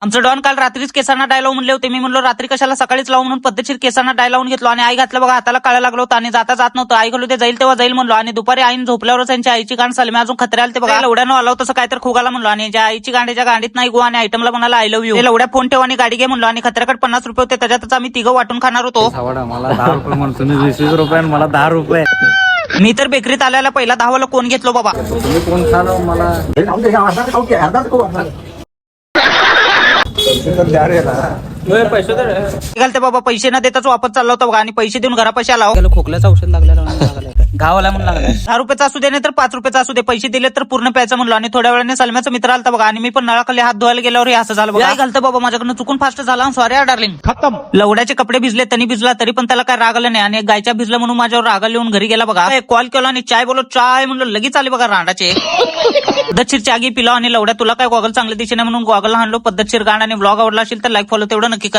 आमचं डॉन काल रात्रीच केसांना डाय लावून म्हणले होते. मी म्हणलो रात्री कशाला सकाळीच लावून, म्हणून पद्धतशीर केसांना डाय लावून घेतलो आणि आई घातलं बघा, हाताला काळा लागलो होतं आणि जाता जात नव्हतं. आई घालू ते जाईल तेव्हा जाईल म्हणलो आणि दुपारी आईन झोपल्यावरच त्यांच्या आईची गांड चालली. मी अजून खतरे आले ते बघा, लवड्यानं आलो तसं काय तर खोगाला म्हणलो आणि ज्या आईची गांडीच्या गांडीत नाही गो आणि आयटमला म्हणाला आय लव्ह यू. लवड्या फोन ठेवा आणि गाडी घे म्हणलो आणि खतऱ्याकडे 50 रुपये होते, त्याच्यातच आम्ही तिघं वाटून खाणार होतो. मला 10 रुपये म्हणून तुम्ही 20 रुपये आणि मला 10 रुपये. मी तर बेकरीत आल्याला पहिला 10 वाला कोण घेतलो बाबा. तुम्ही कोण खालो मला पैसे घालते बाबा, पैसे न देताच वापस चालला होता बघा आणि पैसे देऊन घरापाशी आला. खोकल्याचं औषध लागलेलं गावाला म्हणून लागला. 10 रुपयाचा असू दे नाही तर 5 रुपयाचा असू दे, पैसे दिले तर पूर्ण प्यायचं म्हणलो आणि थोड्या वेळाने सलम्याचा मित्र आलता बघा आणि मी पण नळाखाली हात धुवायला गेल्यावर हे असं झालं बघा. घालतं बाबा, माझ्याकडनं चुकून फास्ट झाला, सॉरी डार्लिंग. खतम. लवड्याचे कपडे भिजले, त्यांनी भिजला तरी पण त्याला काय राग आलं नाही आणि गायच्या भिजलं म्हणून माझ्यावर राग लिहून घरी गेला बघा. कॉल केला आणि चाय बोलो, चाय म्हणलो लगेच आले बघा रांडाचे. पद्धतशीर चागी पिला आणि लवड्या तुला काय गॉगल चांगले दिशेने म्हणून गॉगल आणलो. पद्धतशीर गाण आणि ब्लॉग आवडला असेल तर लाईक फॉलो तेवढं नक्की करा.